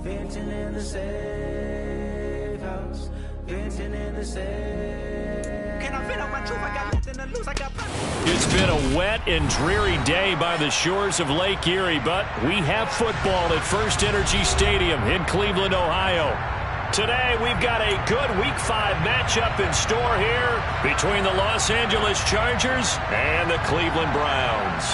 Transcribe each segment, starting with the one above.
Venting in the safe house. Venting in the safe. Can I vent out my truth? I got nothing to lose. I got plenty. It's been a wet and dreary day by the shores of Lake Erie, but we have football at First Energy Stadium in Cleveland, Ohio. Today, we've got a good Week 5 matchup in store here between the Los Angeles Chargers and the Cleveland Browns.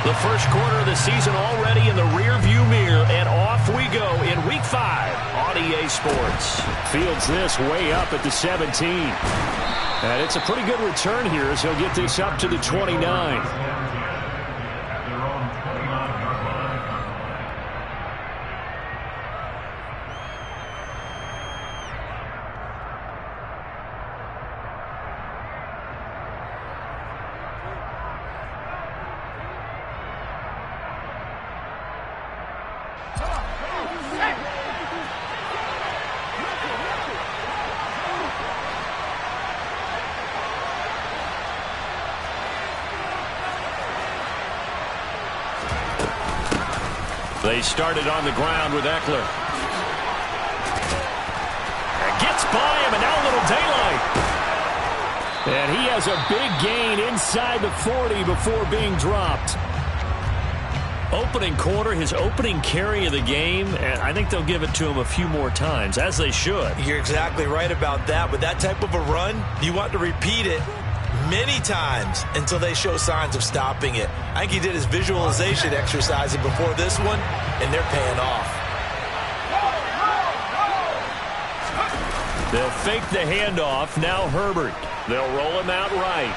The first quarter of the season already in the rear-view mirror, and off we go in Week 5 on EA Sports. Fields this way up at the 17. And it's a pretty good return here as he'll get this up to the 29. They started on the ground with Eckler. Gets by him, and now a little daylight. And he has a big gain inside the 40 before being dropped. Opening quarter, his opening carry of the game, and I think they'll give it to him a few more times, as they should. You're exactly right about that. With that type of a run, you want to repeat it many times until they show signs of stopping it. I think he did his visualization exercise before this one, and they're paying off. They'll fake the handoff. Now Herbert. They'll roll him out right.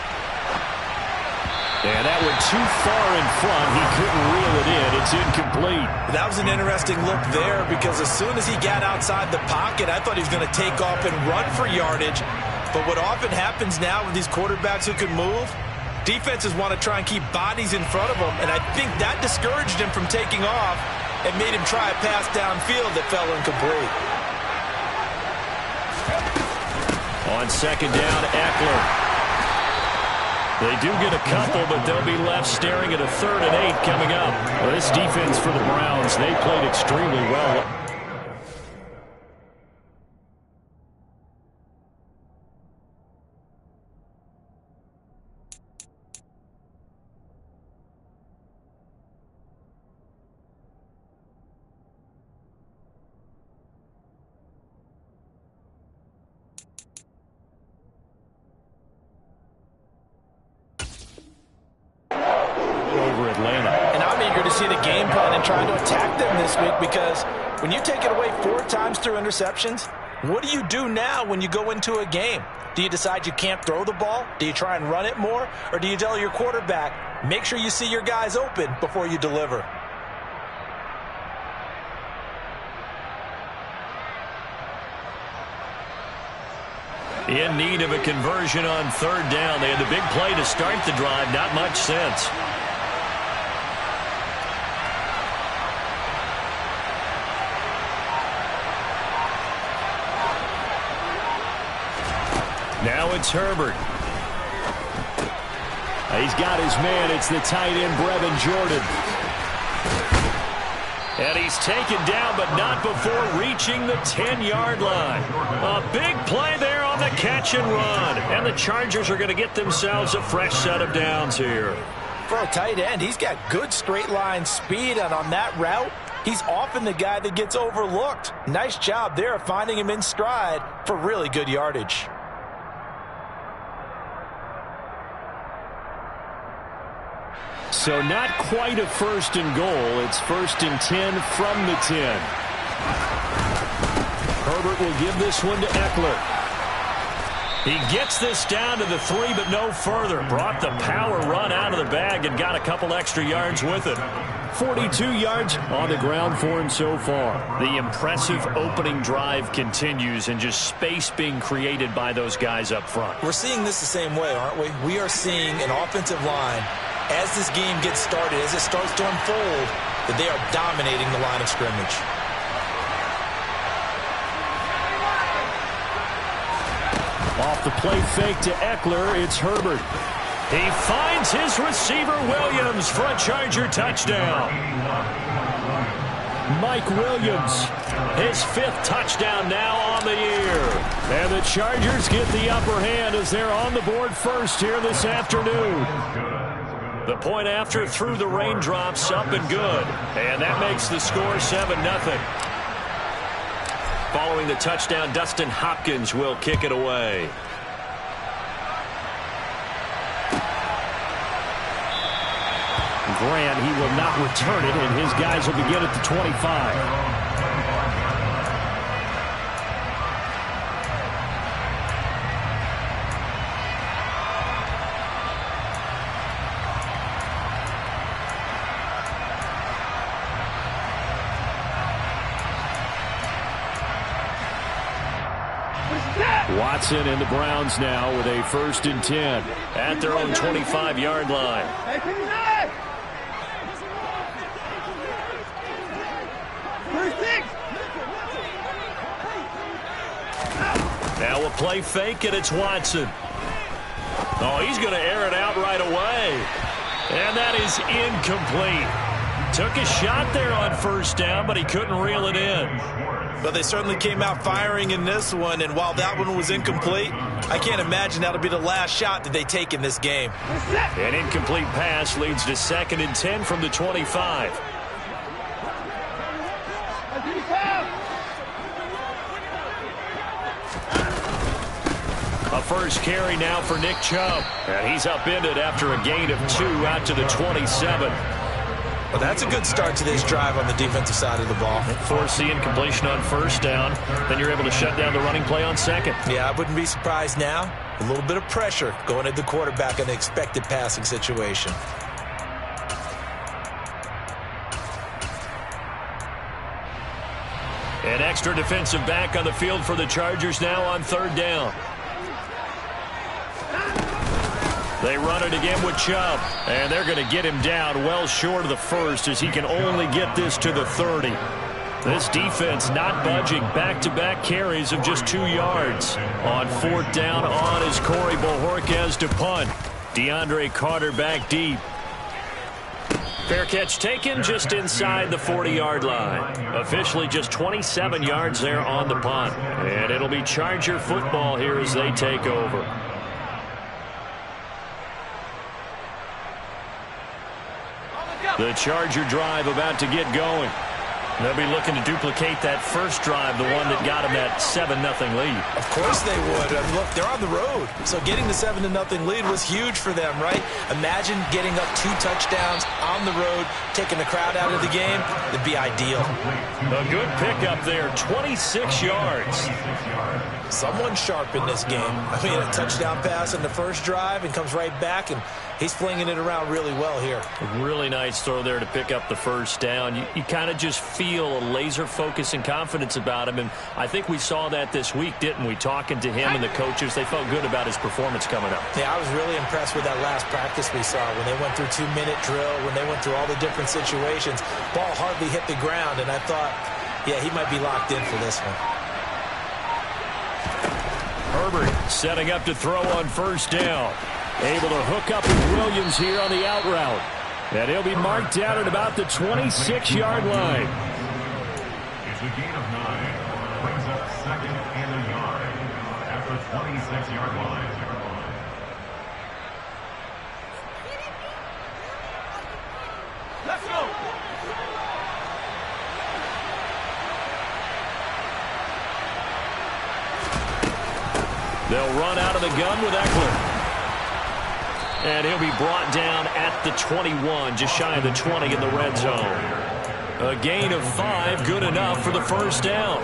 And that went too far in front. He couldn't reel it in. It's incomplete. That was an interesting look there because as soon as he got outside the pocket, I thought he was going to take off and run for yardage. But what often happens now with these quarterbacks who can move, defenses want to try and keep bodies in front of them, and I think that discouraged him from taking off and made him try a pass downfield that fell incomplete. On second down, Eckler. They do get a couple, but they'll be left staring at a 3rd and 8 coming up. Well, this defense for the Browns, they played extremely well. Trying to attack them this week because when you take it away 4 times through interceptions, what do you do now when you go into a game? Do you decide you can't throw the ball? Do you try and run it more? Or do you tell your quarterback, make sure you see your guys open before you deliver? In need of a conversion on 3rd down. They had the big play to start the drive. Not much sense. Now it's Herbert. He's got his man. It's the tight end, Brevin Jordan. And he's taken down, but not before reaching the 10-yard line. A big play there on the catch and run. And the Chargers are going to get themselves a fresh set of downs here. For a tight end, he's got good straight line speed, and on that route, he's often the guy that gets overlooked. Nice job there of finding him in stride for really good yardage. So not quite a 1st and goal. It's 1st and 10 from the 10. Herbert will give this one to Eckler. He gets this down to the 3, but no further. Brought the power run out of the bag and got a couple extra yards with it. 42 yards on the ground for him so far. The impressive opening drive continues, and just space being created by those guys up front. We're seeing this the same way, aren't we? We are seeing an offensive line, as this game gets started, as it starts to unfold, that they are dominating the line of scrimmage. Off the play fake to Eckler, it's Herbert. He finds his receiver Williams for a Charger touchdown. Mike Williams, his 5th touchdown now on the year. And the Chargers get the upper hand as they're on the board first here this afternoon. The point after through the raindrops, up and good. And that makes the score 7-0. Following the touchdown, Dustin Hopkins will kick it away. Grant, he will not return it, and his guys will begin at the 25. Watson and the Browns now with a 1st and 10 at their own 25-yard line. Now a play fake, and it's Watson. Oh, he's going to air it out right away. And that is incomplete. Took a shot there on 1st down, but he couldn't reel it in. But they certainly came out firing in this one, and while that one was incomplete, I can't imagine that'll be the last shot that they take in this game. An incomplete pass leads to 2nd and 10 from the 25. A first carry now for Nick Chubb. And he's upended after a gain of 2 out to the 27. Well, that's a good start to this drive on the defensive side of the ball. Force the incompletion on 1st down. Then you're able to shut down the running play on 2nd. Yeah, I wouldn't be surprised now. A little bit of pressure going at the quarterback in the expected passing situation. An extra defensive back on the field for the Chargers now on 3rd down. They run it again with Chubb, and they're going to get him down well short of the 1st as he can only get this to the 30. This defense not budging. Back-to-back carries of just 2 yards. On 4th down on is Corey Bojorquez to punt. DeAndre Carter back deep. Fair catch taken just inside the 40-yard line. Officially just 27 yards there on the punt. And it'll be Charger football here as they take over. The Charger drive about to get going. They'll be looking to duplicate that first drive, the one that got them that 7-0 lead. Of course they would. Look, they're on the road. So getting the 7-0 lead was huge for them, right? Imagine getting up 2 touchdowns on the road, taking the crowd out of the game. It'd be ideal. A good pickup there, 26 yards. Someone sharp in this game. I mean, a touchdown pass in the first drive and comes right back, and he's flinging it around really well here. A really nice throw there to pick up the 1st down. You kind of just feel a laser focus and confidence about him, and I think we saw that this week, didn't we? Talking to him and the coaches, they felt good about his performance coming up. Yeah, I was really impressed with that last practice we saw when they went through 2-minute drill, when they went through all the different situations. Ball hardly hit the ground, and I thought, yeah, he might be locked in for this one. Herbert setting up to throw on 1st down. Able to hook up with Williams here on the out route. And he'll be marked down at about the 26-yard line. It's a gain of 9. Brings up 2nd and a yard at the 26-yard line. Let's go. They'll run out of the gun with Eckler. And he'll be brought down at the 21, just shy of the 20 in the red zone. A gain of 5, good enough for the 1st down.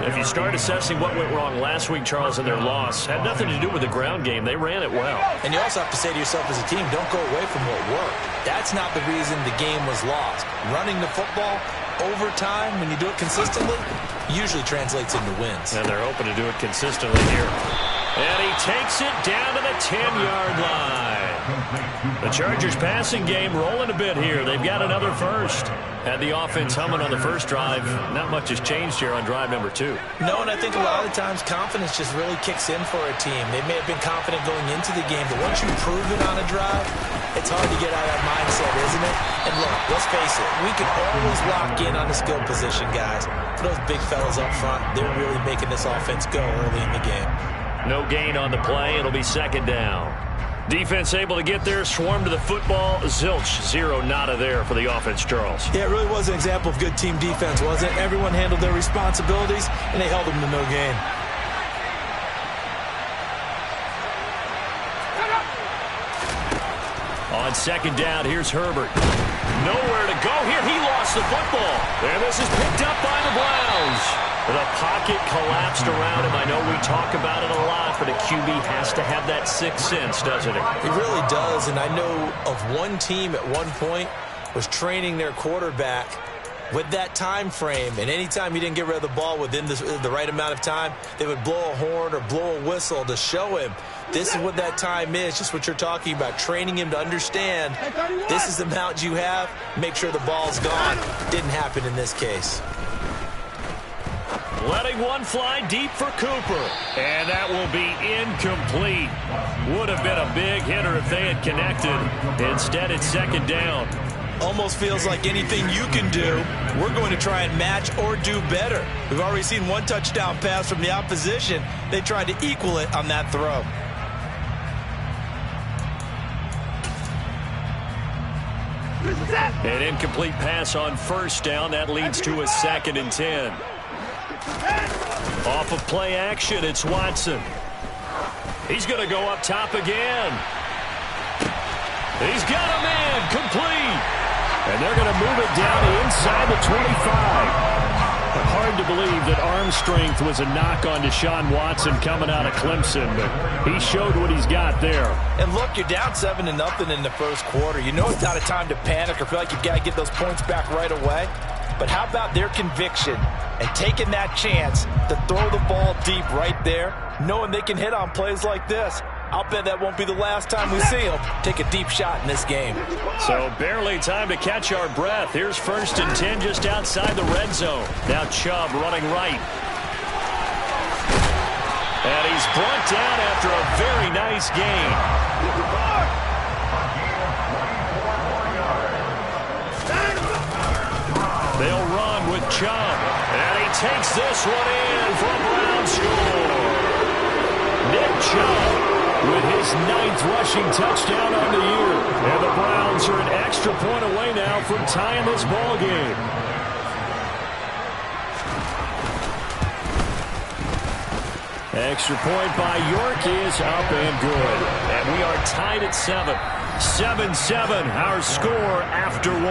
If you start assessing what went wrong last week, Charles, in their loss, had nothing to do with the ground game. They ran it well. And you also have to say to yourself as a team, don't go away from what worked. That's not the reason the game was lost. Running the football over time, when you do it consistently, usually translates into wins. And they're hoping to do it consistently here. And he takes it down to the 10-yard line. The Chargers passing game rolling a bit here. They've got another first. Had the offense humming on the first drive. Not much has changed here on drive number 2. No, and I think a lot of the times confidence just really kicks in for a team. They may have been confident going into the game, but once you prove it on a drive, it's hard to get out of that mindset, isn't it? And look, let's face it, we can always lock in on the skill position, guys. For those big fellas up front, they're really making this offense go early in the game. No gain on the play. It'll be second down. Defense able to get there, swarm to the football. Zilch, 0 nada there for the offense, Charles. Yeah, it really was an example of good team defense, wasn't it? Everyone handled their responsibilities, and they held them to no gain. On second down, here's Herbert. Nowhere to go here. He lost the football. And this is picked up by the Browns. The pocket collapsed around him. I know we talk about it a lot, but a QB has to have that sixth sense, doesn't it? It really does, and I know of one team at one point was training their quarterback with that time frame, and anytime you didn't get rid of the ball within the right amount of time, they would blow a horn or blow a whistle to show him this is what that time is, just what you're talking about, training him to understand this is the amount you have, make sure the ball's gone. Didn't happen in this case. Letting one fly deep for Cooper. And that will be incomplete. Would have been a big hitter if they had connected. Instead, it's second down. Almost feels like anything you can do, we're going to try and match or do better. We've already seen one touchdown pass from the opposition. They tried to equal it on that throw. An incomplete pass on first down. That leads to a 2nd and 10. Off of play action, it's Watson. He's going to go up top again. He's got a man, complete. And they're going to move it down inside the 25. Hard to believe that arm strength was a knock on Deshaun Watson coming out of Clemson, but he showed what he's got there. And look, you're down 7-0 in the first quarter. You know it's not a time to panic or feel like you've got to get those points back right away. But how about their conviction and taking that chance to throw the ball deep right there, knowing they can hit on plays like this? I'll bet that won't be the last time we see them take a deep shot in this game. So barely time to catch our breath. Here's 1st and 10 just outside the red zone. Now Chubb running right. And he's brought down after a very nice gain. They'll run with Chubb. And he takes this one in for a Brown score. Nick Chubb with his 9th rushing touchdown on the year. And the Browns are an extra point away now from tying this ball game. Extra point by York is up and good. And we are tied at 7. 7-7, our score after 1.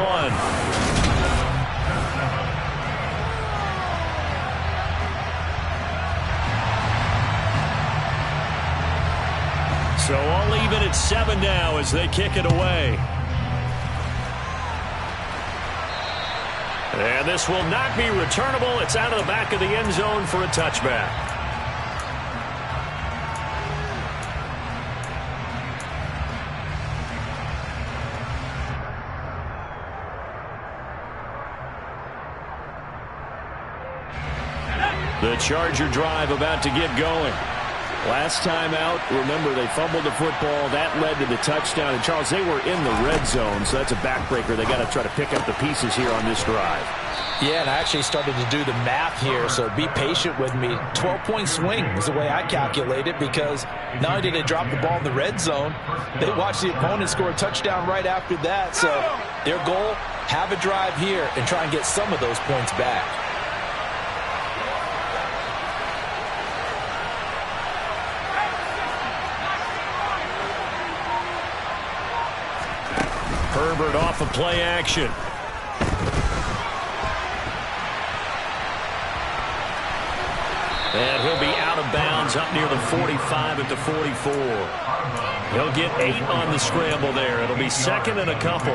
So all even at 7 now as they kick it away. And this will not be returnable. It's out of the back of the end zone for a touchback. The Charger drive about to get going. Last time out, remember, they fumbled the football. That led to the touchdown. And, Charles, they were in the red zone, so that's a backbreaker. They got to try to pick up the pieces here on this drive. Yeah, and I actually started to do the math here, so be patient with me. 12-point swing is the way I calculate it, because not only did they drop the ball in the red zone, they watched the opponent score a touchdown right after that. So their goal, have a drive here and try and get some of those points back. Herbert off of play action. And he'll be out of bounds up near the 45 at the 44. He'll get 8 on the scramble there. It'll be 2nd and a couple.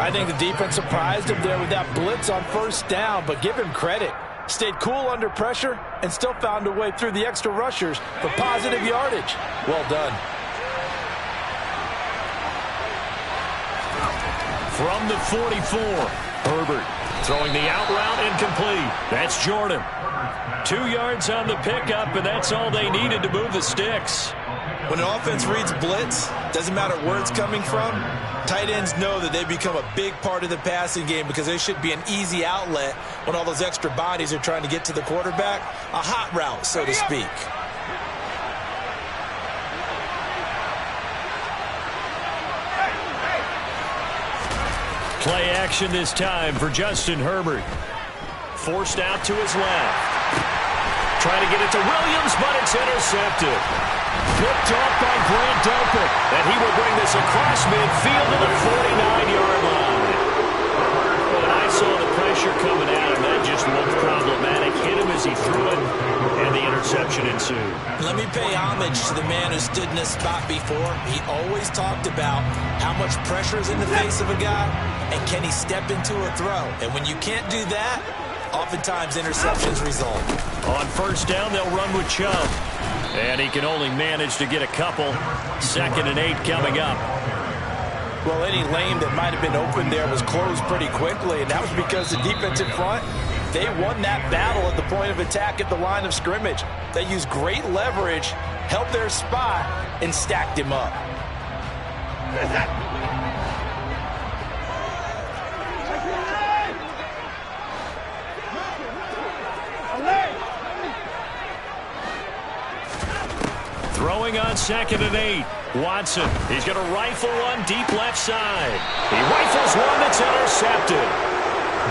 I think the defense surprised him there with that blitz on first down, but give him credit. Stayed cool under pressure and still found a way through the extra rushers for positive yardage. Well done. From the 44, Herbert throwing the out route incomplete. That's Jordan. 2 yards on the pickup, and that's all they needed to move the sticks. When an offense reads blitz, doesn't matter where it's coming from, tight ends know that they become a big part of the passing game because they should be an easy outlet when all those extra bodies are trying to get to the quarterback. A hot route, so to speak. Play action this time for Justin Herbert. Forced out to his left. Trying to get it to Williams, but it's intercepted. Picked off by Grant Delpit, and he will bring this across midfield to the 49-yard line. When I saw the pressure coming at him, that just looked problematic. Hit him as he threw it, and the interception ensued. Let me pay homage to the man who stood in this spot before. He always talked about how much pressure is in the face of a guy, and can he step into a throw. And when you can't do that, oftentimes interceptions result. On first down, they'll run with Chubb. And he can only manage to get a couple. 2nd and 8 coming up. Well, any lane that might have been open there was closed pretty quickly, and that was because the defensive front, they won that battle at the point of attack at the line of scrimmage. They used great leverage, held their spot, and stacked him up. Throwing on 2nd and 8. Watson, he's going to rifle one deep left side. He rifles one that's intercepted.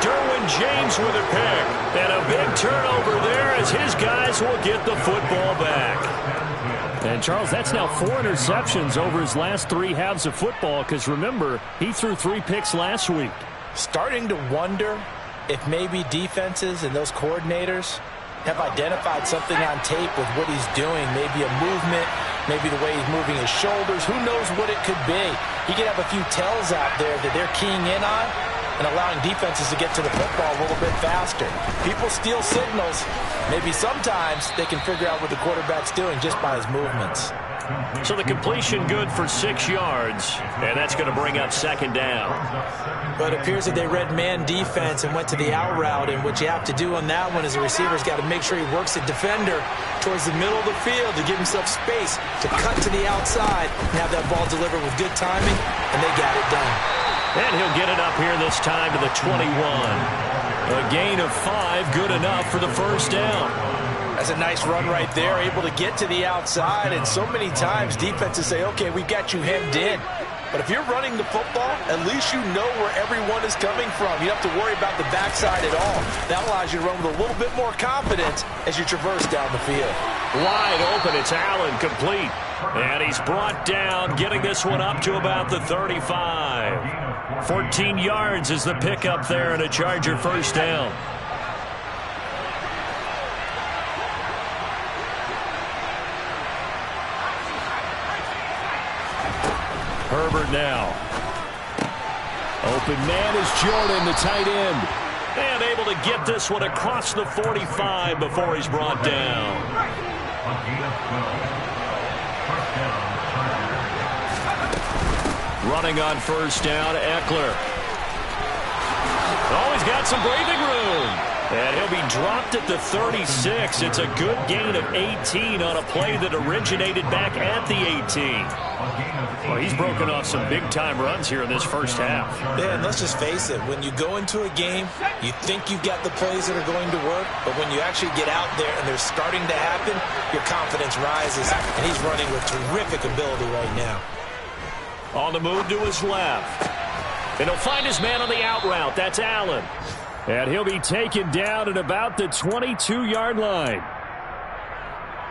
Derwin James with a pick. And a big turnover there as his guys will get the football back. And, Charles, that's now 4 interceptions over his last 3 halves of football because, remember, he threw 3 picks last week. Starting to wonder if maybe defenses and those coordinators have identified something on tape with what he's doing. Maybe a movement, maybe the way he's moving his shoulders. Who knows what it could be? He could have a few tells out there that they're keying in on and allowing defenses to get to the football a little bit faster. People steal signals. Maybe sometimes they can figure out what the quarterback's doing just by his movements. So the completion good for 6 yards, and that's going to bring up 2nd down. But it appears that they read man defense and went to the out route, and what you have to do on that one is the receiver's got to make sure he works the defender towards the middle of the field to give himself space to cut to the outside and have that ball delivered with good timing, and they got it done. And he'll get it up here this time to the 21. A gain of 5, good enough for the first down. That's a nice run right there, able to get to the outside, and so many times defenses say, okay, we've got you hemmed in. But if you're running the football, at least you know where everyone is coming from. You don't have to worry about the backside at all. That allows you to run with a little bit more confidence as you traverse down the field. Wide open, it's Allen, complete. And he's brought down, getting this one up to about the 35. 14 yards is the pickup there, and a Charger first down. Herbert now. Open man is Jordan, the tight end. And able to get this one across the 45 before he's brought down. Running on first down, Eckler. Oh, he's got some breathing room. And he'll be dropped at the 36. It's a good gain of 18 on a play that originated back at the 18. Well, he's broken off some big-time runs here in this first half. Yeah, and let's just face it. When you go into a game, you think you've got the plays that are going to work, but when you actually get out there and they're starting to happen, your confidence rises, and he's running with terrific ability right now. On the move to his left. And he'll find his man on the out route. That's Allen. And he'll be taken down at about the 22-yard line.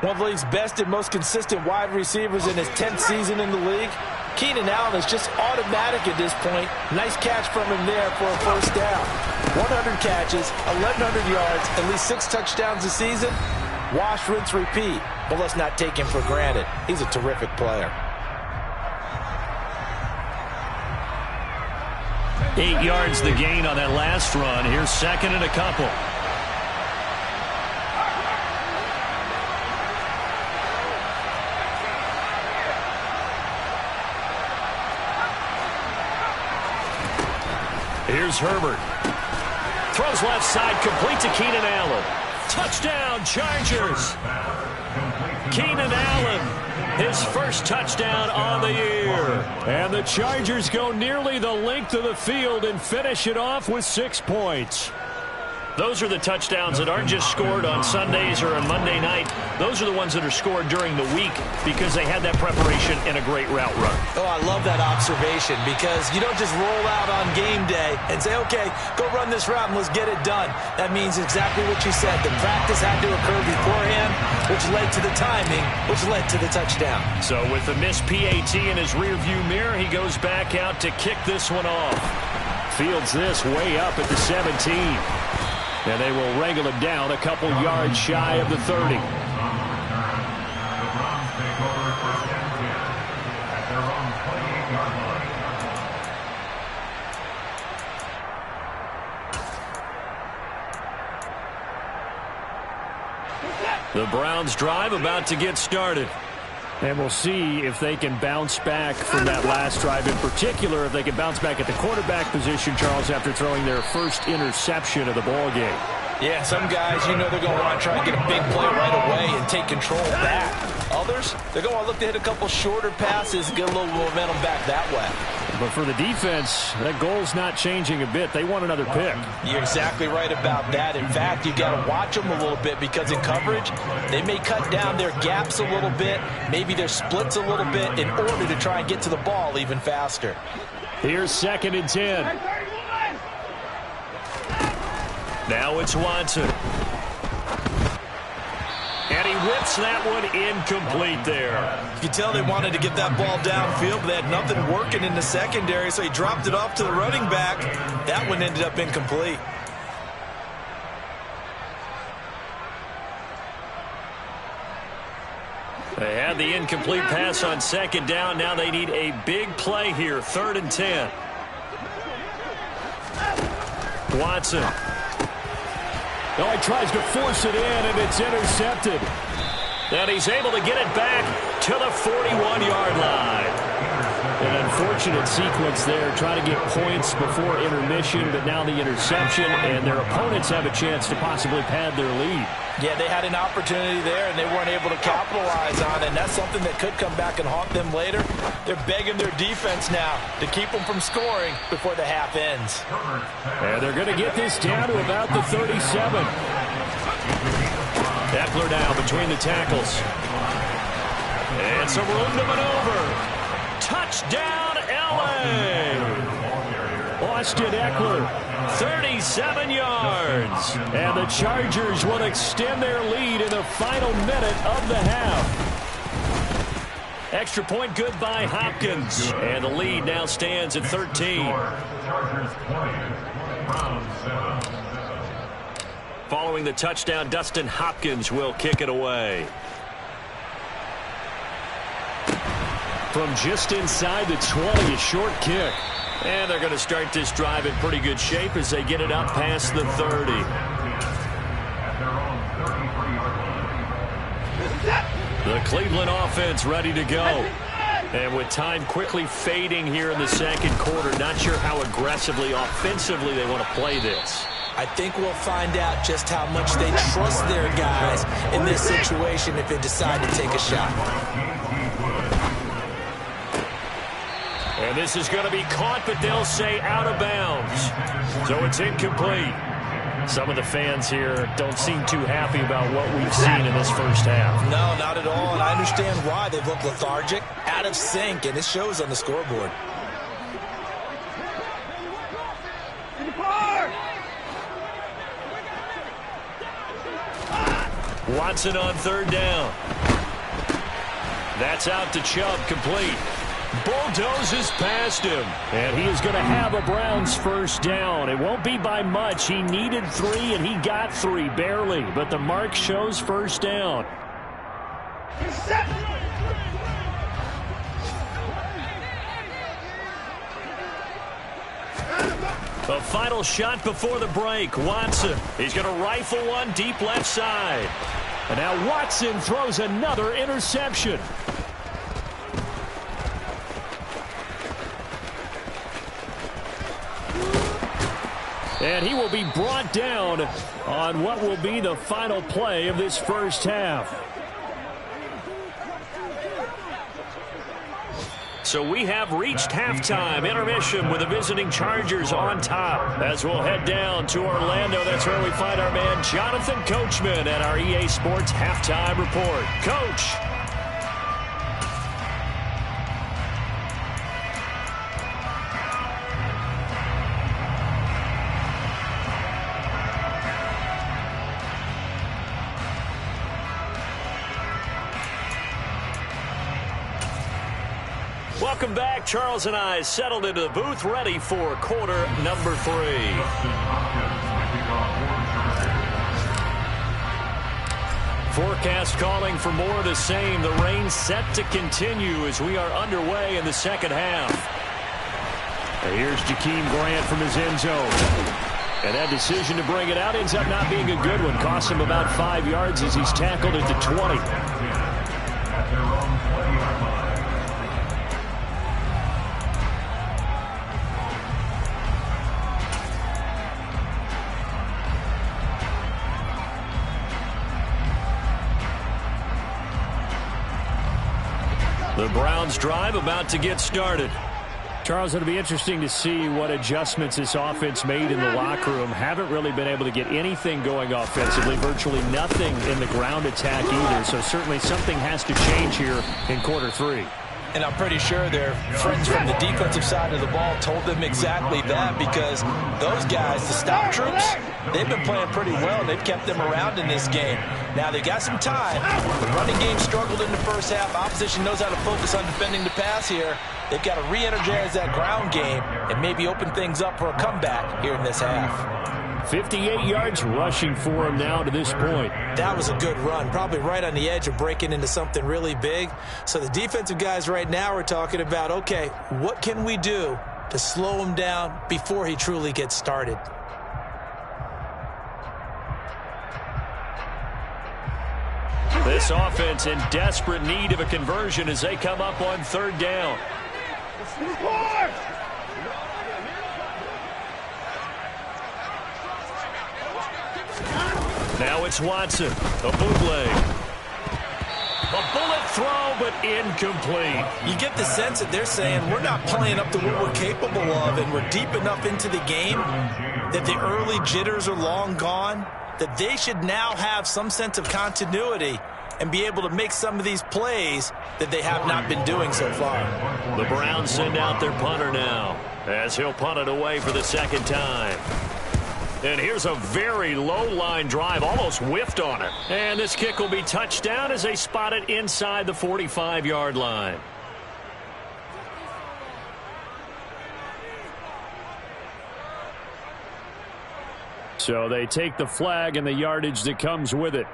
One of the league's best and most consistent wide receivers in his 10th season in the league. Keenan Allen is just automatic at this point. Nice catch from him there for a first down. 100 catches, 1,100 yards, at least 6 touchdowns a season. Wash, rinse, repeat. But let's not take him for granted. He's a terrific player. 8 yards the gain on that last run. Here's second and a couple. goes Herbert. Throws left side, complete to Keenan Allen. Touchdown, Chargers. Keenan Allen, his first touchdown on the year. And the Chargers go nearly the length of the field and finish it off with 6 points. Those are the touchdowns that aren't just scored on Sundays or on Monday night. Those are the ones that are scored during the week because they had that preparation and a great route run. Oh, I love that observation because you don't just roll out on game day and say, okay, go run this route and let's get it done. That means exactly what you said. The practice had to occur beforehand, which led to the timing, which led to the touchdown. So with the missed PAT in his rearview mirror, he goes back out to kick this one off. Fields this way up at the 17. And they will wrangle him down a couple yards shy of the 30. The Browns take over first and 10 at their own 28-yard line. The Browns drive about to get started. And we'll see if they can bounce back from that last drive in particular, if they can bounce back at the quarterback position, Charles, after throwing their first interception of the ball game. Yeah, some guys, you know they're going to want to try and get a big play right away and take control back. Others, they're going to look to hit a couple shorter passes and get a little momentum back that way. But for the defense, that goal's not changing a bit. They want another pick. You're exactly right about that. In fact, you've got to watch them a little bit because in coverage, they may cut down their gaps a little bit, maybe their splits a little bit in order to try and get to the ball even faster. Here's 2nd and 10. Now it's Watson. And he whips that one incomplete there. You can tell they wanted to get that ball downfield, but they had nothing working in the secondary, so he dropped it off to the running back. That one ended up incomplete. They had the incomplete pass on 2nd down. Now they need a big play here, 3rd and 10. Watson. Oh, he tries to force it in, and it's intercepted. And he's able to get it back to the 41-yard line. An unfortunate sequence there, trying to get points before intermission, but now the interception, and their opponents have a chance to possibly pad their lead. Yeah, they had an opportunity there, and they weren't able to capitalize on it, and that's something that could come back and haunt them later. They're begging their defense now to keep them from scoring before the half ends. And they're going to get this down to about the 37. Eckler now between the tackles. And some room to maneuver. Touchdown, L.A. Austin Eckler, 37 yards. And the Chargers will extend their lead in the final minute of the half. Extra point good by Hopkins. And the lead now stands at 13. Chargers 20, Browns 7. Following the touchdown, Dustin Hopkins will kick it away. From just inside the 20, a short kick. And they're going to start this drive in pretty good shape as they get it up past the 30. At their own 33-yard line. The Cleveland offense ready to go. And with time quickly fading here in the second quarter, not sure how aggressively, offensively they want to play this. I think we'll find out just how much they trust their guys in this situation if they decide to take a shot. And this is going to be caught, but they'll say out of bounds. So it's incomplete. Some of the fans here don't seem too happy about what we've seen in this first half. No, not at all, and I understand why. They've looked lethargic, out of sync, and it shows on the scoreboard. Watson on 3rd down. That's out to Chubb, complete. Bulldozes past him. And he is going to have a Browns first down. It won't be by much. He needed 3, and he got 3, barely. But the mark shows first down. A final shot before the break. Watson. He's going to rifle one deep left side. And now Watson throws another interception. And he will be brought down on what will be the final play of this first half. So we have reached halftime intermission with the visiting Chargers on top. As we'll head down to Orlando, that's where we find our man Jonathan Coachman at our EA Sports Halftime Report. Coach. Welcome back. Charles and I settled into the booth, ready for quarter number 3. Forecast calling for more of the same. The rain set to continue as we are underway in the second half. And here's Jakeem Grant from his end zone. And that decision to bring it out ends up not being a good one. Costs him about 5 yards as he's tackled at the 20. At their own 20-yard line. The Browns drive about to get started. Charles, it'll be interesting to see what adjustments this offense made in the locker room. Haven't really been able to get anything going offensively. Virtually nothing in the ground attack either. So certainly something has to change here in quarter 3. And I'm pretty sure their friends from the defensive side of the ball told them exactly that, because those guys, the stop troops, they've been playing pretty well, and they've kept them around in this game. Now, they've got some time. The running game struggled in the first half. Opposition knows how to focus on defending the pass here. They've got to re-energize that ground game and maybe open things up for a comeback here in this half. 58 yards rushing for him now to this point. That was a good run, probably right on the edge of breaking into something really big. So the defensive guys right now are talking about, okay, what can we do to slow him down before he truly gets started? This offense in desperate need of a conversion as they come up on 3rd down. Now it's Watson, a bootleg. A bullet throw, but incomplete. You get the sense that they're saying we're not playing up to what we're capable of, and we're deep enough into the game that the early jitters are long gone, that they should now have some sense of continuity and be able to make some of these plays that they have not been doing so far. The Browns send out their punter now as he'll punt it away for the 2nd time. And here's a very low line drive, almost whiffed on it. And this kick will be touchdown as they spot it inside the 45-yard line. So they take the flag and the yardage that comes with it.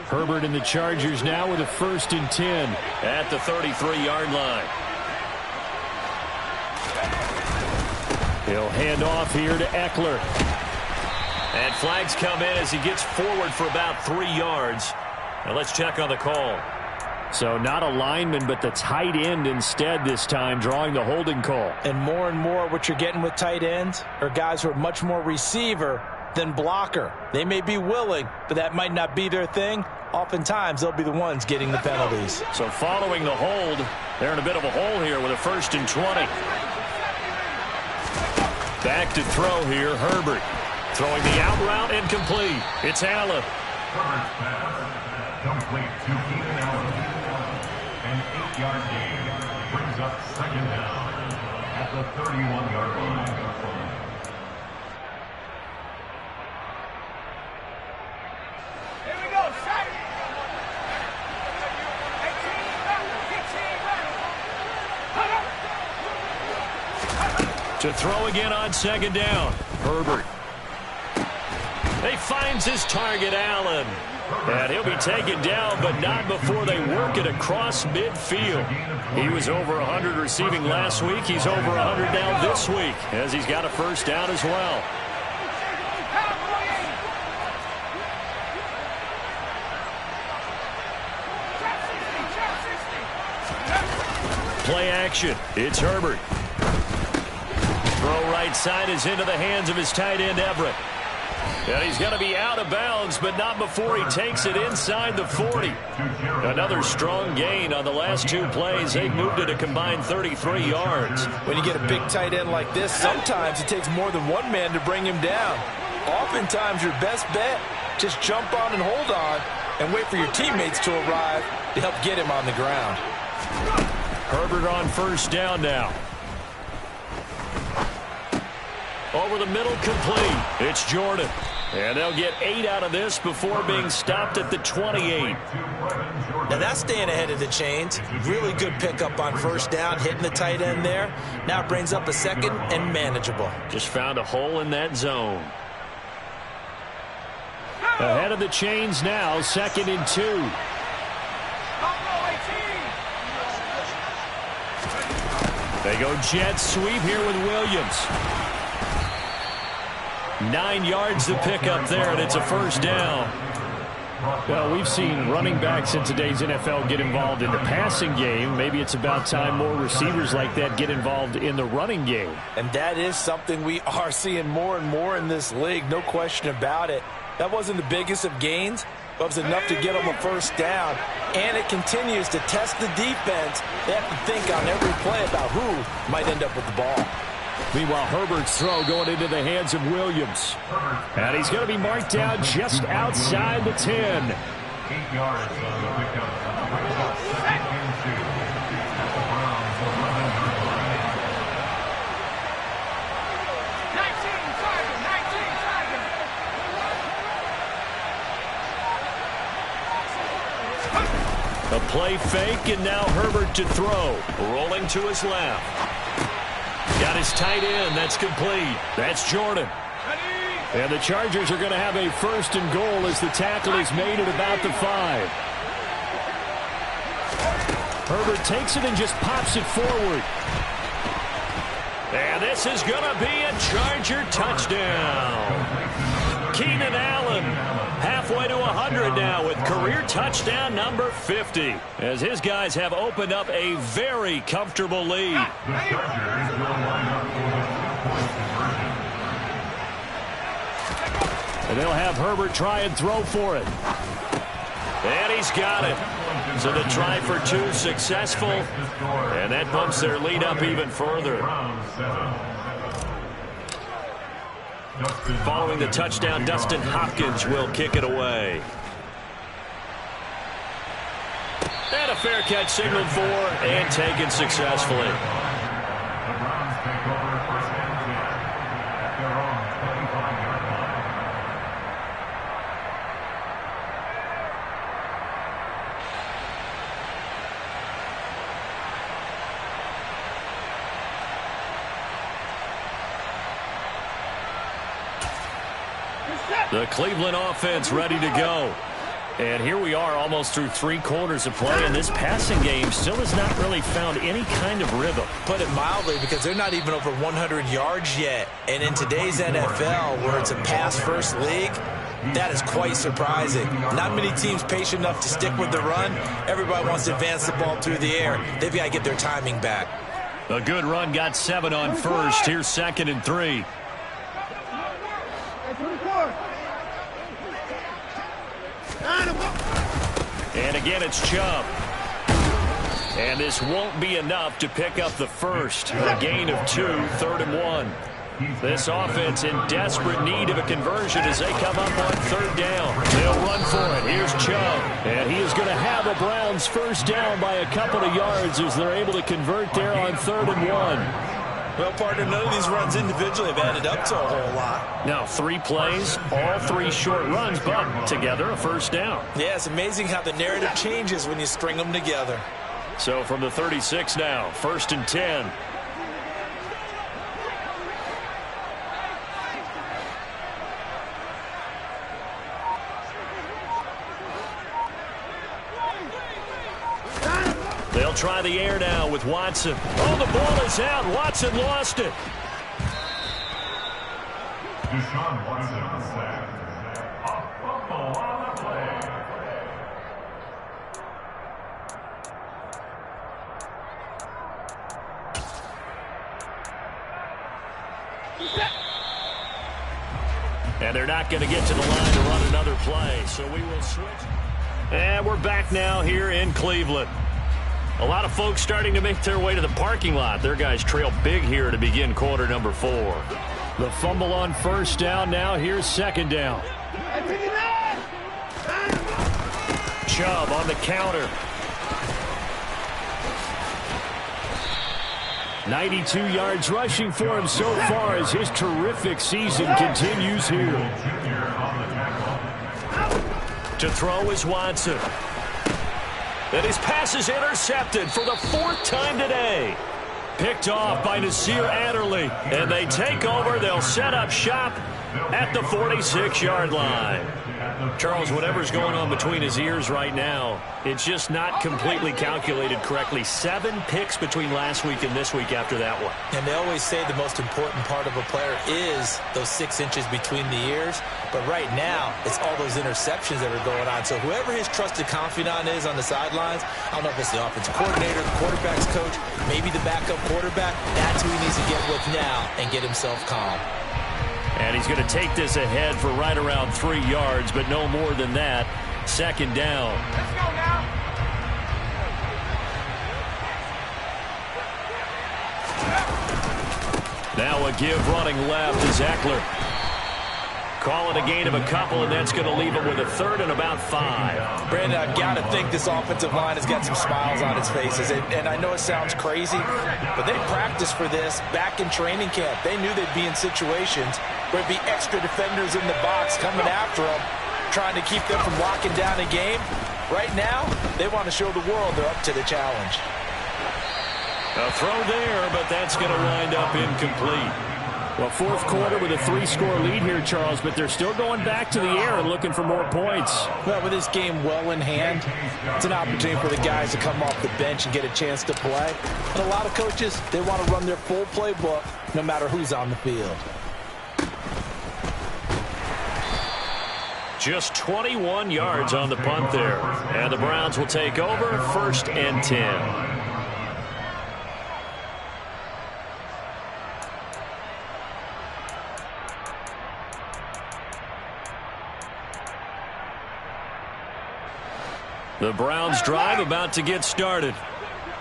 Herbert and the Chargers now with a 1st and 10 at the 33-yard line. He'll hand off here to Eckler. And flags come in as he gets forward for about 3 yards. Now let's check on the call. So not a lineman, but the tight end instead this time, drawing the holding call. And more what you're getting with tight ends are guys who are much more receiver than blocker. They may be willing, but that might not be their thing. Oftentimes, they'll be the ones getting the penalties. So following the hold, they're in a bit of a hole here with a 1st and 20. Back to throw here, Herbert. Throwing the out route, incomplete. It's Allen. Herbert's pass, complete to Keenan Allen. An 8-yard gain brings up 2nd down at the 31-yard line. To throw again on 2nd down. Herbert. He finds his target, Allen. And he'll be taken down, but not before they work it across midfield. He was over 100 receiving last week. He's over 100 now this week, as he's got a 1st down as well. play action. It's Herbert. Throw right side is into the hands of his tight end, Everett. And he's going to be out of bounds, but not before he takes it inside the 40. Another strong gain on the last two plays. They moved it a combined 33 yards. When you get a big tight end like this, sometimes it takes more than one man to bring him down. Oftentimes, your best bet, just jump on and hold on and wait for your teammates to arrive to help get him on the ground. Herbert on first down now. Over the middle, complete. It's Jordan. And they'll get 8 out of this before being stopped at the 28. Now that's staying ahead of the chains. Really good pickup on first down, hitting the tight end there. Now it brings up a second and manageable. Just found a hole in that zone. Ahead of the chains now, 2nd and 2. They go jet sweep here with Williams. 9 yards to pick up there, and it's a first down. Well, we've seen running backs in today's NFL get involved in the passing game. Maybe it's about time more receivers like that get involved in the running game. And that is something we are seeing more and more in this league, no question about it. That wasn't the biggest of gains, but it was enough to get them a first down. And it continues to test the defense. They have to think on every play about who might end up with the ball. Meanwhile, Herbert's throw going into the hands of Williams. And he's going to be marked down just outside the 10. 8 yards on the pickup. Brings up 2nd and 2. At the Browns 11-yard line. 19. A play fake, and now Herbert to throw. Rolling to his left. Got his tight end. That's complete. That's Jordan. And the Chargers are going to have a 1st and goal as the tackle is made at about the 5. Herbert takes it and just pops it forward. And this is going to be a Charger touchdown. Keenan Allen halfway to 100 now with career touchdown number 50. As his guys have opened up a very comfortable lead. The Chargers will line up for the 2-point conversion. And they'll have Herbert try and throw for it. And he's got it. So the try for 2 successful. And that bumps their lead up even further. Following the touchdown, Dustin Hopkins will kick it away. And a fair catch signaled for and taken successfully. The Browns take over 1st and 10 at their own 25-yard line. The Cleveland offense ready to go. And here we are almost through 3 quarters of play, and this passing game still has not really found any kind of rhythm. Put it mildly, because they're not even over 100 yards yet. And in today's NFL, where it's a pass-first league, that is quite surprising. Not many teams patient enough to stick with the run. Everybody wants to advance the ball through the air. They've got to get their timing back. A good run got 7 on first. Here's 2nd and 3. And again, it's Chubb. And this won't be enough to pick up the first. A gain of 2, 3rd and 1. This offense in desperate need of a conversion as they come up on 3rd down. They'll run for it. Here's Chubb. And he is going to have a Browns first down by a couple of yards as they're able to convert there on 3rd and 1. Well, partner, none of these runs individually have added up to a whole lot. Now, 3 plays, all 3 short runs, but together a first down. Yeah, it's amazing how the narrative changes when you string them together. So from the 36 now, 1st and 10. They'll try the air now with Watson. Oh, the ball is out. Watson lost it. Deshaun Watson sacked. A fumble on the play. And they're not going to get to the line to run another play, so we will switch. And we're back now here in Cleveland. A lot of folks starting to make their way to the parking lot. Their guys trail big here to begin quarter number 4. The fumble on first down. Now here's second down. Chubb on the counter. 92 yards rushing for him so far as his terrific season continues here. To throw is Watson. And his pass is intercepted for the 4th time today. Picked off by Nasir Adderley. And they take over. They'll set up shop at the 46-yard line. Charles, whatever's going on between his ears right now, it's just not completely calculated correctly. 7 picks between last week and this week after that one. And they always say the most important part of a player is those 6 inches between the ears. But right now, it's all those interceptions that are going on. So whoever his trusted confidant is on the sidelines, I don't know if it's the offensive coordinator, the quarterback's coach, maybe the backup quarterback, that's who he needs to get with now and get himself calm. And he's going to take this ahead for right around 3 yards, but no more than that. Second down. Let's go now. Now a give running left is Eckler. Call it a gain of a couple, and that's going to leave him with a 3rd and about 5. Brandon, I've got to think this offensive line has got some smiles on its faces. And I know it sounds crazy, but they practiced for this back in training camp. They knew they'd be in situations where it'd be extra defenders in the box coming after them, trying to keep them from locking down a game. Right now, they want to show the world they're up to the challenge. A throw there, but that's going to wind up incomplete. Well, 4th quarter with a 3-score lead here, Charles, but they're still going back to the air and looking for more points. Well, with this game well in hand, it's an opportunity for the guys to come off the bench and get a chance to play. And a lot of coaches, they want to run their full playbook no matter who's on the field. Just 21 yards on the punt there. And the Browns will take over 1st and 10. The Browns drive about to get started.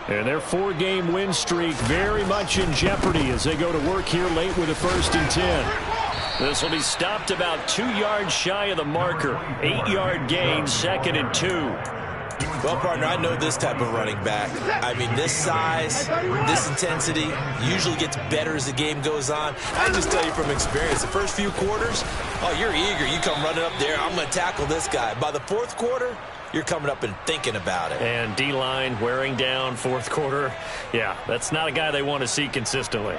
And their 4-game win streak very much in jeopardy as they go to work here late with a 1st and 10. This will be stopped about 2 yards shy of the marker. 8-yard gain, 2nd and 2. Well, partner, I know this type of running back. I mean, this size, this intensity usually gets better as the game goes on. I just tell you from experience, the first few quarters, oh, you're eager. You come running up there, I'm going to tackle this guy. By the 4th quarter, you're coming up and thinking about it. And D-line wearing down 4th quarter. Yeah, that's not a guy they want to see consistently.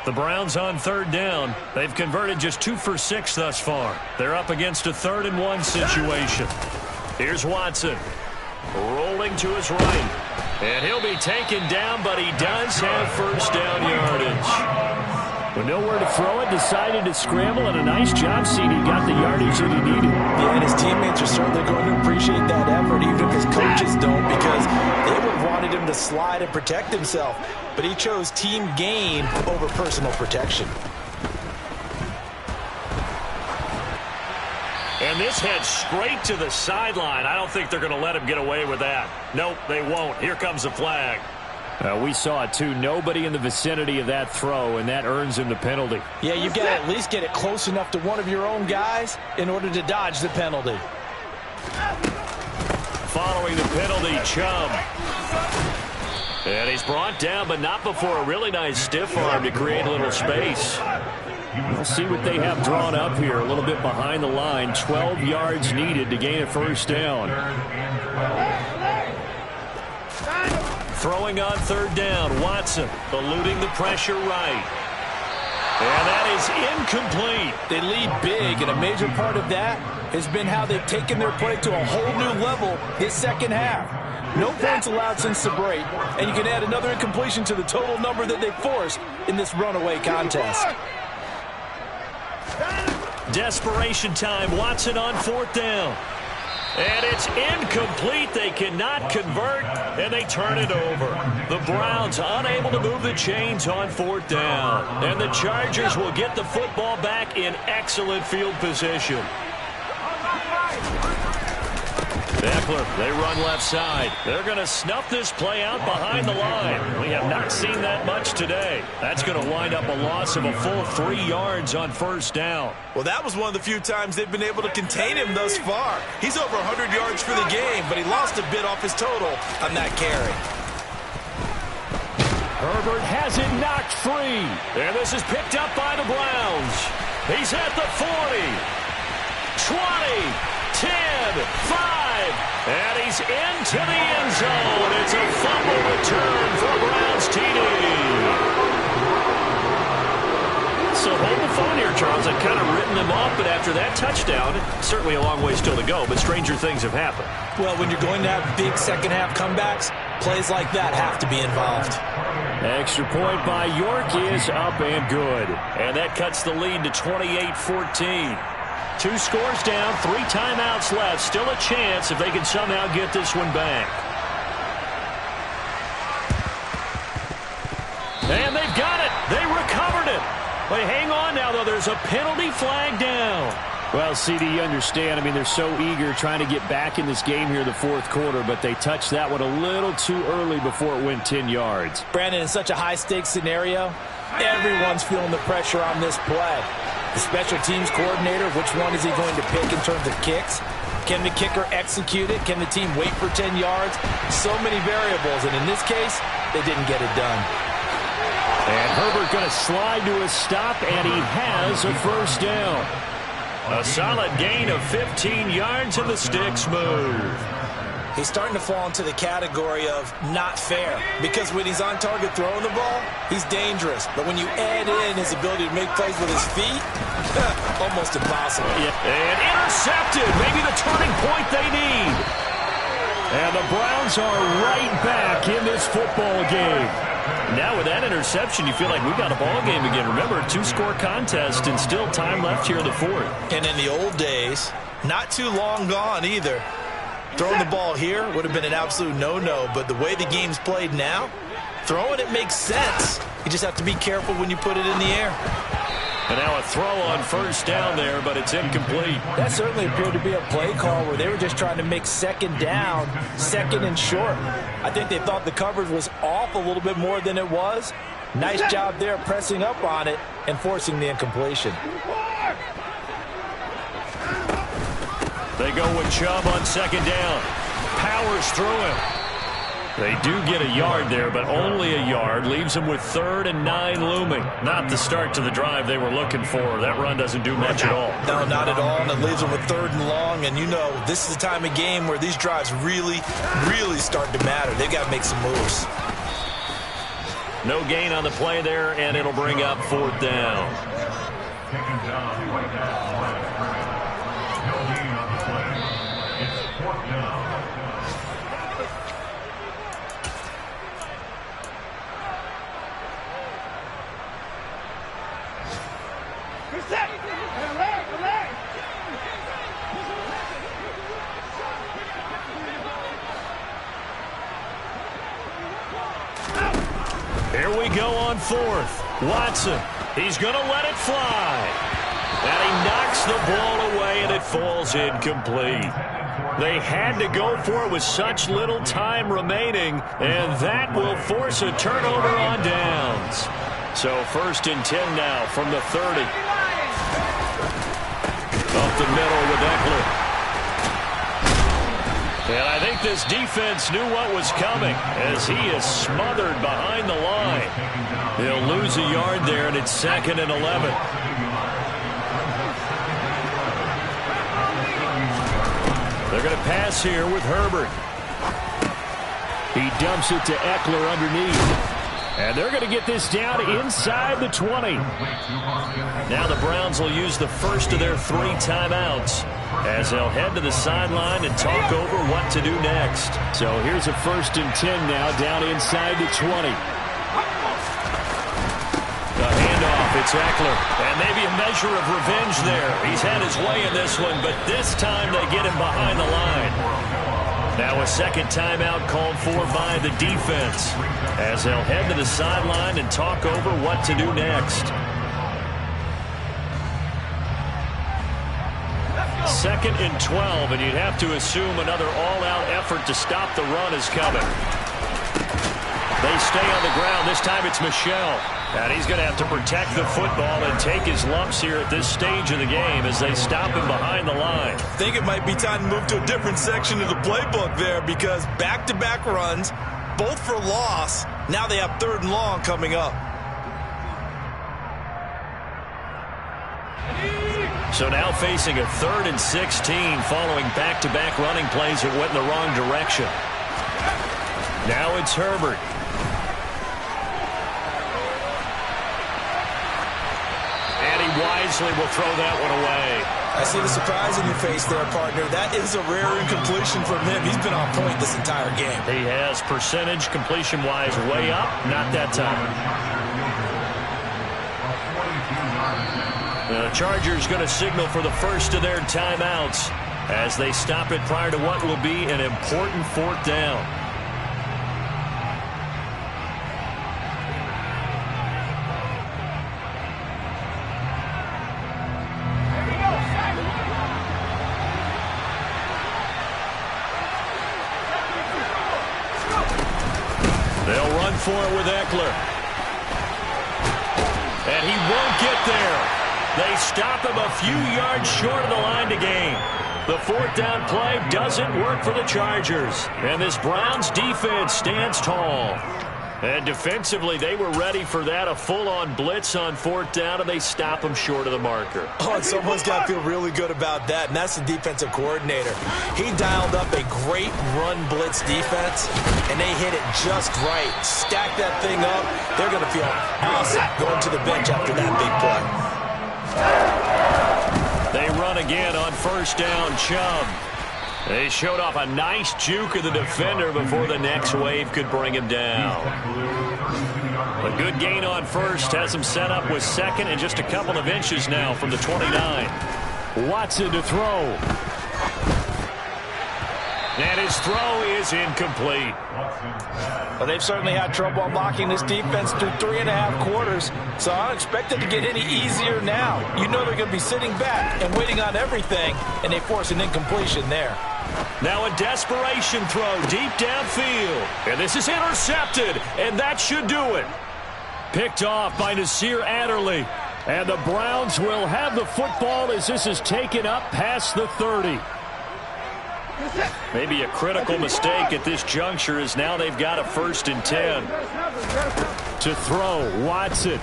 The Browns on 3rd down. They've converted just 2 for 6 thus far. They're up against a 3rd and 1 situation. Here's Watson. Rolling to his right. And he'll be taken down, but he does have 1st down yardage. With nowhere to throw it, decided to scramble, and a nice job seeing he got the yardage that he needed. Yeah, and his teammates are certainly going to appreciate that effort, even if his coaches don't, because they would have wanted him to slide and protect himself. But he chose team gain over personal protection. And this heads straight to the sideline. I don't think they're going to let him get away with that. Nope, they won't. Here comes the flag. We saw it, too. Nobody in the vicinity of that throw, and that earns him the penalty. Yeah, you've got to at least get it close enough to one of your own guys in order to dodge the penalty. Following the penalty, Chubb. And he's brought down, but not before a really nice stiff arm to create a little space. We'll see what they have drawn up here. A little bit behind the line. 12 yards needed to gain a 1st down. Throwing on 3rd down. Watson eluding the pressure right. And that is incomplete. They lead big, and a major part of that has been how they've taken their play to a whole new level this second half. No points allowed since the break, and you can add another incompletion to the total number that they forced in this runaway contest. Desperation time. Watson on 4th down. And it's incomplete. They cannot convert, and they turn it over. The Browns unable to move the chains on 4th down. And the Chargers will get the football back in excellent field position. Eckler, they run left side. They're going to snuff this play out behind the line. We have not seen that much today. That's going to wind up a loss of a full 3 yards on 1st down. Well, that was one of the few times they've been able to contain him thus far. He's over 100 yards for the game, but he lost a bit off his total on that carry. Herbert has it knocked free. And this is picked up by the Browns. He's at the 40, 20, 10, 5, and he's into the end zone. It's a fumble return for a Browns TD. So hold the phone here, Charles. I've kind of written them off, but after that touchdown, certainly a long way still to go, but stranger things have happened. Well, when you're going to have big second-half comebacks, plays like that have to be involved. Extra point by York is up and good. And that cuts the lead to 28-14. 2 scores down, 3 timeouts left. Still a chance if they can somehow get this one back. And they've got it. They recovered it. But hang on now, though. There's a penalty flag down. Well, CD, you understand. I mean, they're so eager trying to get back in this game here in the 4th quarter, but they touched that one a little too early before it went 10 yards. Brandon, in such a high-stakes scenario, everyone's feeling the pressure on this play. The special teams coordinator, which one is he going to pick in terms of kicks? Can the kicker execute it? Can the team wait for 10 yards? So many variables, and in this case, they didn't get it done. And Herbert going to slide to a stop, and he has a 1st down. A solid gain of 15 yards, and the sticks move. He's starting to fall into the category of not fair, because when he's on target throwing the ball, he's dangerous. But when you add in his ability to make plays with his feet, almost impossible. Yeah. And intercepted, maybe the turning point they need. And the Browns are right back in this football game. Now with that interception, you feel like we've got a ball game again. Remember, 2-score contest and still time left here in the 4th. And in the old days, not too long gone either, throwing the ball here would have been an absolute no-no, but the way the game's played now, throwing it makes sense. You just have to be careful when you put it in the air. And now a throw on 1st down there, but it's incomplete. That certainly appeared to be a play call where they were just trying to make 2nd down, 2nd and short. I think they thought the coverage was off a little bit more than it was. Nice job there pressing up on it and forcing the incompletion. They go with Chubb on 2nd down. Powers through him. They do get a yard there, but only a yard. Leaves them with 3rd and 9 looming. Not the start to the drive they were looking for. That run doesn't do much at all. No, not at all, and it leaves them with 3rd and long. And you know, this is the time of game where these drives really, really start to matter. They've got to make some moves. No gain on the play there, and it'll bring up 4th down. Taken down right now. No gain on the play. It's 4th down. Here we go on 4th. Watson, he's going to let it fly. And he knocks the ball away, and it falls incomplete. They had to go for it with such little time remaining, and that will force a turnover on downs. So 1st and 10 now from the 30. Up the middle with Eckler. And I think this defense knew what was coming as he is smothered behind the line. He'll lose a yard there, and it's 2nd and 11. They're going to pass here with Herbert. He dumps it to Eckler underneath. And they're going to get this down inside the 20. Now the Browns will use the 1st of their 3 timeouts as they'll head to the sideline and talk over what to do next. So here's a 1st and 10 now down inside the 20. The handoff It's Eckler. And maybe a measure of revenge there. He's had his way in this one, but this time they get him behind the line. Now a second timeout called for by the defense, as they'll head to the sideline and talk over what to do next. Second and 12, and you'd have to assume another all-out effort to stop the run is coming. They stay on the ground. This time it's Michel. And he's going to have to protect the football and take his lumps here at this stage of the game as they stop him behind the line. I think it might be time to move to a different section of the playbook there, because back-to-back runs, both for loss. Now they have 3rd and long coming up. So now facing a 3rd and 16 following back-to-back running plays that went in the wrong direction. Now it's Herbert. And he wisely will throw that one away. I see the surprise in your face there, partner. That is a rare incompletion from him. He's been on point this entire game. He has percentage completion-wise way up. Not that time. The Chargers going to signal for the first of their timeouts as they stop it prior to what will be an important 4th down. They'll run for it with Eckler. And he won't get there. They stop him a few yards short of the line to gain. The 4th down play doesn't work for the Chargers. And this Browns defense stands tall. And defensively, they were ready for that, a full-on blitz on 4th down, and they stop him short of the marker. Oh, and someone's got to feel really good about that, and that's the defensive coordinator. He dialed up a great run blitz defense, and they hit it just right. Stack that thing up. They're going to feel awesome going to the bench after that big play. They run again on 1st down, Chubb. They showed off a nice juke of the defender before the next wave could bring him down. A good gain on 1st has him set up with 2nd and just a couple of inches now from the 29. Watson to throw. And his throw is incomplete. Well, they've certainly had trouble unlocking this defense through 3.5 quarters, so I don't expect it to get any easier now. You know they're going to be sitting back and waiting on everything, and they force an incompletion there. Now a desperation throw deep downfield. And this is intercepted, and that should do it. Picked off by Nasir Adderley. And the Browns will have the football as this is taken up past the 30. Maybe a critical mistake at this juncture as now they've got a 1st and 10. To throw, Watson.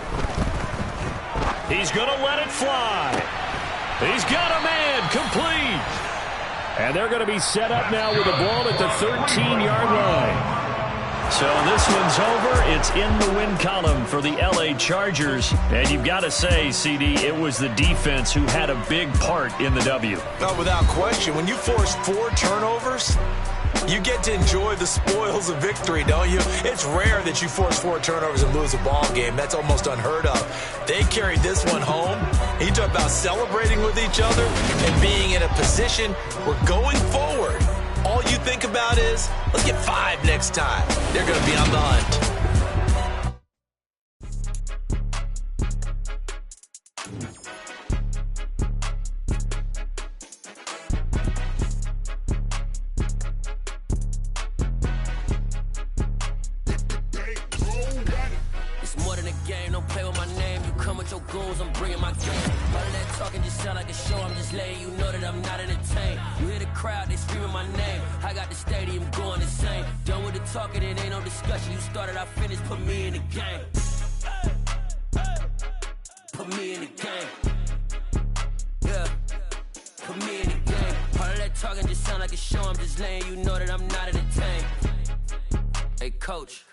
He's going to let it fly. He's got a man, complete. And they're going to be set up now with the ball at the 13-yard line. So this one's over. It's in the win column for the L.A. Chargers. And you've got to say, CD, it was the defense who had a big part in the W. No, without question. When you force 4 turnovers, you get to enjoy the spoils of victory, don't you? It's rare that you force 4 turnovers and lose a ball game. That's almost unheard of. They carried this one home. You talk about celebrating with each other and being in a position where going forward, all you think about is, let's get 5 next time. They're going to be on the hunt. It's more than a game, don't play with my name. You come with your goons, I'm bringing my game. All of that talking just sound like a show, I'm just letting you know that I'm not entertained. You hear the crowd, they screaming my name. I got the stadium going insane. Done with the talking, it ain't no discussion. You started, I finished, put me in the game. Put me in the game. Yeah, put me in the game. All of that talking just sound like a show, I'm just letting you know that I'm not entertained. Hey coach,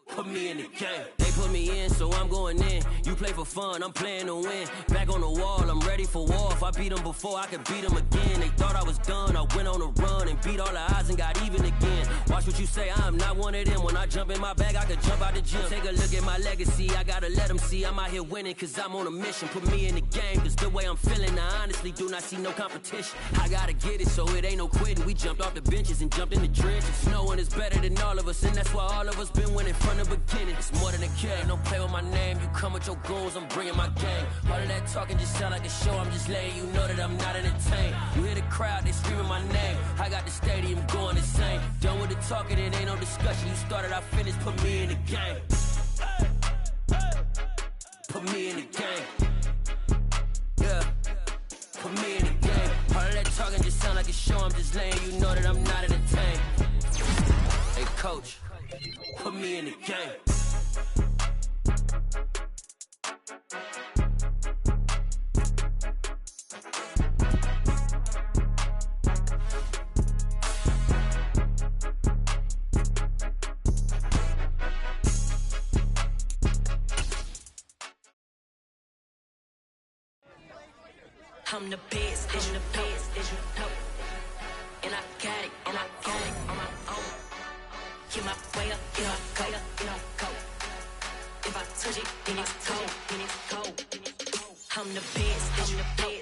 put me in the game. They put me in, so I'm going in. You play for fun, I'm playing to win. Back on the wall, I'm ready for war. If I beat them before, I could beat them again. They thought I was done, I went on a run and beat all the odds and got even again. Watch what you say, I'm not one of them. When I jump in my bag, I could jump out the gym. Take a look at my legacy, I gotta let them see I'm out here winning, cause I'm on a mission. Put me in the game, cause the way I'm feeling, I honestly do not see no competition. I gotta get it, so it ain't no quitting. We jumped off the benches and jumped in the trenches. No one is better than all of us, and that's why all of us been winning from the beginning. It's more than a game, don't play with my name. You come with your goons, I'm bringing my game. All of that talking just sound like a show, I'm just letting you know that I'm not entertained. You hear the crowd, they screaming my name. I got the stadium going insane. Done with the talking, it ain't no discussion. You started, I finished, put me in the game. Put me in the game. Yeah, put me in the game. All of that talking just sound like a show, I'm just letting you know that I'm not entertained. Hey coach, put me in the game. I'm the best, is you the best, is you know. And I got it, on my own. Get my way up, get my go, go. If I touch it, then it's cold, then it's cold. I'm the best, is you the best.